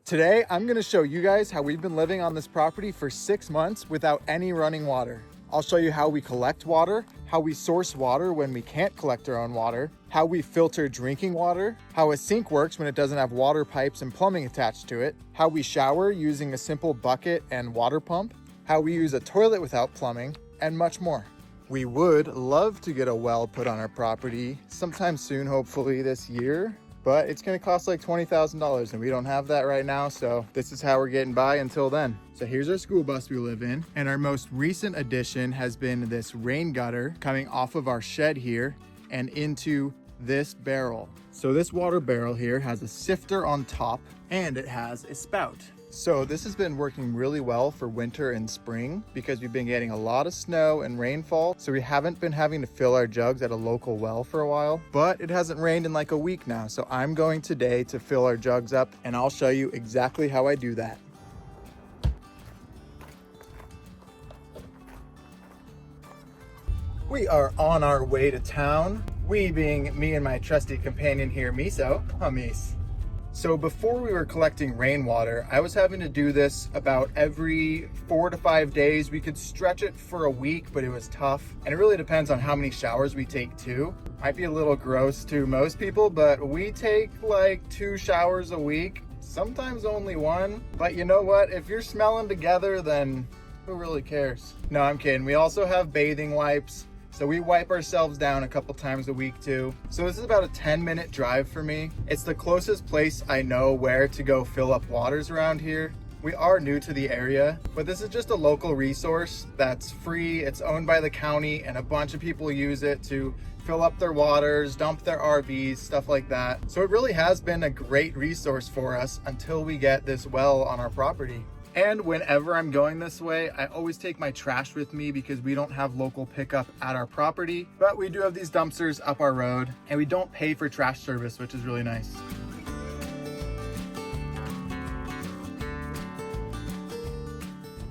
Today, I'm gonna show you guys how we've been living on this property for 6 months without any running water. I'll show you how we collect water, how we source water when we can't collect our own water, how we filter drinking water, how a sink works when it doesn't have water pipes and plumbing attached to it, how we shower using a simple bucket and water pump, how we use a toilet without plumbing, and much more. We would love to get a well put on our property sometime soon, hopefully this year, but it's gonna cost like $20,000 and we don't have that right now, so this is how we're getting by until then. So here's our school bus we live in, and our most recent addition has been this rain gutter coming off of our shed here and into this barrel. So this water barrel here has a sifter on top and it has a spout. So this has been working really well for winter and spring because we've been getting a lot of snow and rainfall. So we haven't been having to fill our jugs at a local well for a while, but it hasn't rained in like a week now. So I'm going today to fill our jugs up and I'll show you exactly how I do that. We are on our way to town. We being me and my trusty companion here, Miso. Mies. So before we were collecting rainwater, I was having to do this about every 4 to 5 days. We could stretch it for a week, but it was tough. And it really depends on how many showers we take too. Might be a little gross to most people, but we take like 2 showers a week, sometimes only 1. But you know what? If you're smelling together, then who really cares? No, I'm kidding. We also have bathing wipes. So we wipe ourselves down a couple times a week too. So this is about a 10-minute drive for me. It's the closest place I know where to go fill up waters around here. We are new to the area, but this is just a local resource that's free. It's owned by the county and a bunch of people use it to fill up their waters, dump their RVs, stuff like that. So it really has been a great resource for us until we get this well on our property. And whenever I'm going this way, I always take my trash with me because we don't have local pickup at our property, but we do have these dumpsters up our road and we don't pay for trash service, which is really nice.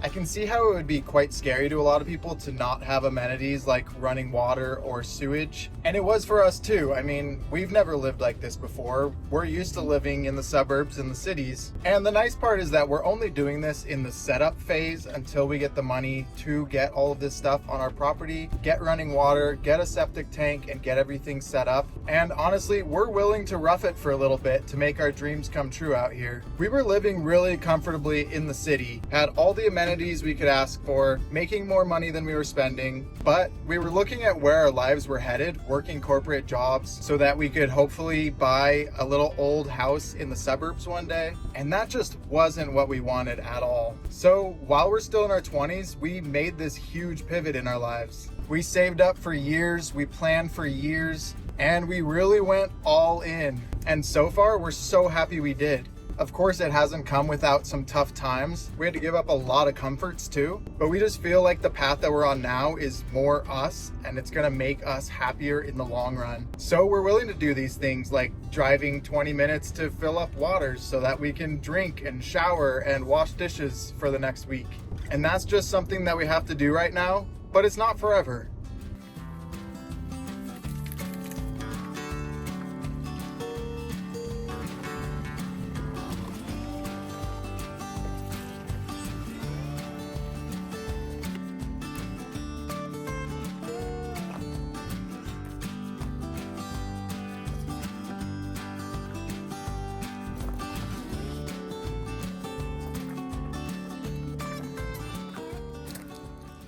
I can see how it would be quite scary to a lot of people to not have amenities like running water or sewage. And it was for us too. I mean, we've never lived like this before. We're used to living in the suburbs and the cities. And the nice part is that we're only doing this in the setup phase until we get the money to get all of this stuff on our property, get running water, get a septic tank, and get everything set up. And honestly, we're willing to rough it for a little bit to make our dreams come true out here. We were living really comfortably in the city, had all the amenities we could ask for, making more money than we were spending, but we were looking at where our lives were headed, working corporate jobs so that we could hopefully buy a little old house in the suburbs one day, and that just wasn't what we wanted at all. So while we're still in our 20s, we made this huge pivot in our lives. We saved up for years, we planned for years, and we really went all in. And so far, we're so happy we did. Of course, it hasn't come without some tough times. We had to give up a lot of comforts too, but we just feel like the path that we're on now is more us and it's gonna make us happier in the long run. So we're willing to do these things like driving 20 minutes to fill up waters so that we can drink and shower and wash dishes for the next week. And that's just something that we have to do right now, but it's not forever.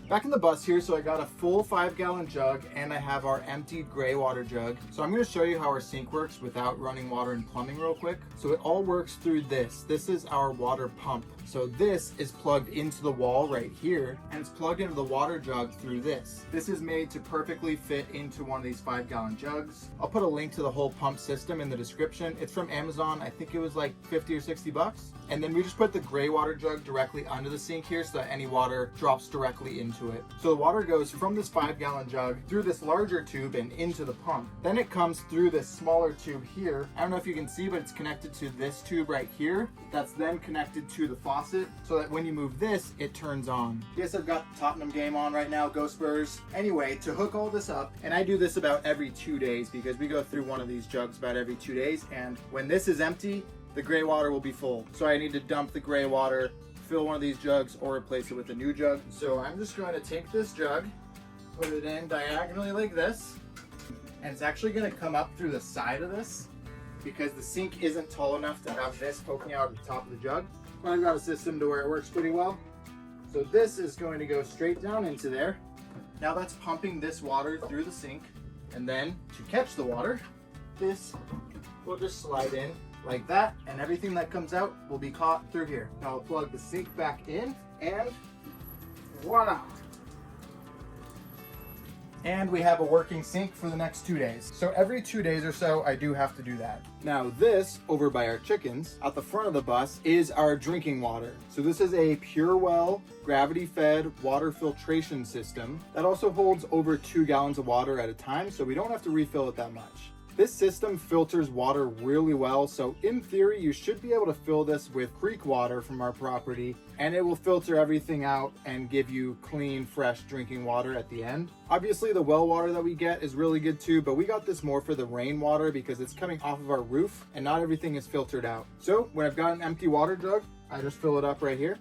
Back in the bus here, so I got a full 5-gallon jug and I have our emptied gray water jug. So I'm gonna show you how our sink works without running water and plumbing real quick. So it all works through this. This is our water pump. So this is plugged into the wall right here and it's plugged into the water jug through this. This is made to perfectly fit into one of these 5-gallon jugs. I'll put a link to the whole pump system in the description. It's from Amazon. I think it was like 50 or 60 bucks. And then we just put the gray water jug directly under the sink here so that any water drops directly into it. So the water goes from this 5-gallon jug through this larger tube and into the pump. Then it comes through this smaller tube here. I don't know if you can see, but it's connected to this tube right here. That's then connected to the faucet so that when you move this, it turns on. Yes, I've got the Tottenham game on right now, go Spurs. Anyway, to hook all this up, and I do this about every 2 days because we go through one of these jugs about every 2 days, and when this is empty, the gray water will be full. So I need to dump the gray water, fill one of these jugs, or replace it with a new jug. So I'm just going to take this jug, put it in diagonally like this, and it's actually going to come up through the side of this because the sink isn't tall enough to have this poking out at the top of the jug. But I've got a system to where it works pretty well. So this is going to go straight down into there. Now that's pumping this water through the sink. And then to catch the water, this will just slide in like that, and everything that comes out will be caught through here. Now I'll plug the sink back in, and voila! And we have a working sink for the next 2 days. So every 2 days or so, I do have to do that. Now this, over by our chickens, at the front of the bus, is our drinking water. So this is a PureWell gravity-fed water filtration system that also holds over 2 gallons of water at a time, so we don't have to refill it that much. This system filters water really well, so in theory, you should be able to fill this with creek water from our property, and it will filter everything out and give you clean, fresh drinking water at the end. Obviously, the well water that we get is really good too, but we got this more for the rainwater because it's coming off of our roof and not everything is filtered out. So when I've got an empty water jug, I just fill it up right here,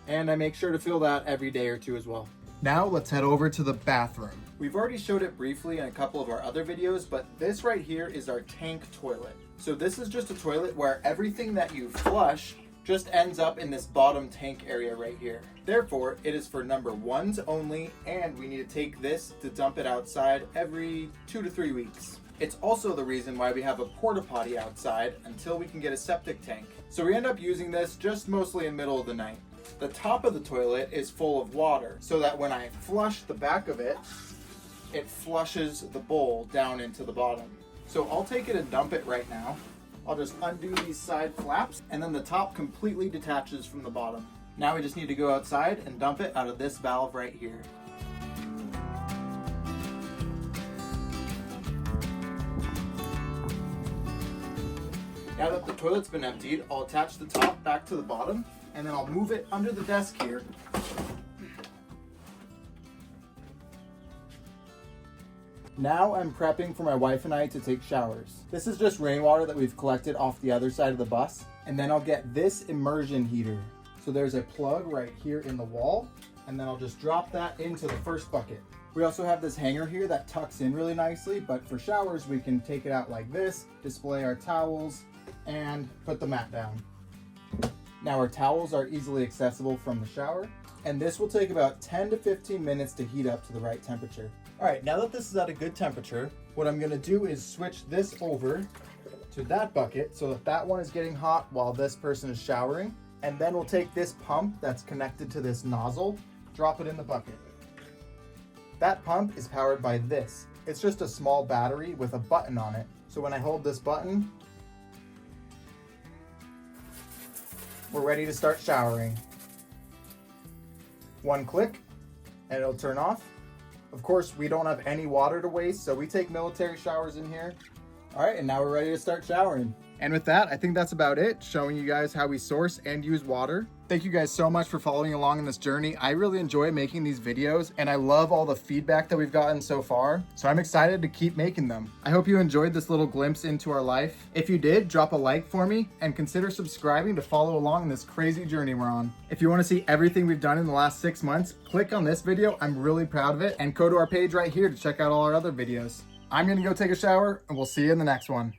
and I make sure to fill that every day or two as well. Now let's head over to the bathroom. We've already showed it briefly in a couple of our other videos, but this right here is our tank toilet. So this is just a toilet where everything that you flush just ends up in this bottom tank area right here. Therefore, it is for number ones only, and we need to take this to dump it outside every 2 to 3 weeks. It's also the reason why we have a porta potty outside until we can get a septic tank. So we end up using this just mostly in the middle of the night. The top of the toilet is full of water so that when I flush the back of it, it flushes the bowl down into the bottom. So I'll take it and dump it right now. I'll just undo these side flaps, and then the top completely detaches from the bottom. Now we just need to go outside and dump it out of this valve right here. Now that the toilet's been emptied, I'll attach the top back to the bottom, and then I'll move it under the desk here. Now I'm prepping for my wife and I to take showers. This is just rainwater that we've collected off the other side of the bus. And then I'll get this immersion heater. So there's a plug right here in the wall, and then I'll just drop that into the first bucket. We also have this hanger here that tucks in really nicely, but for showers we can take it out like this, display our towels, and put the mat down. Now our towels are easily accessible from the shower, and this will take about 10 to 15 minutes to heat up to the right temperature. All right, now that this is at a good temperature, what I'm gonna do is switch this over to that bucket so that that one is getting hot while this person is showering. And then we'll take this pump that's connected to this nozzle, drop it in the bucket. That pump is powered by this. It's just a small battery with a button on it. So when I hold this button, we're ready to start showering. One click and it'll turn off. Of course, we don't have any water to waste, so we take military showers in here. All right, and now we're ready to start showering. And with that, I think that's about it, showing you guys how we source and use water. Thank you guys so much for following along in this journey. I really enjoy making these videos, and I love all the feedback that we've gotten so far. So I'm excited to keep making them. I hope you enjoyed this little glimpse into our life. If you did, drop a like for me and consider subscribing to follow along in this crazy journey we're on. If you want to see everything we've done in the last 6 months, click on this video. I'm really proud of it, and go to our page right here to check out all our other videos. I'm gonna go take a shower, and we'll see you in the next one.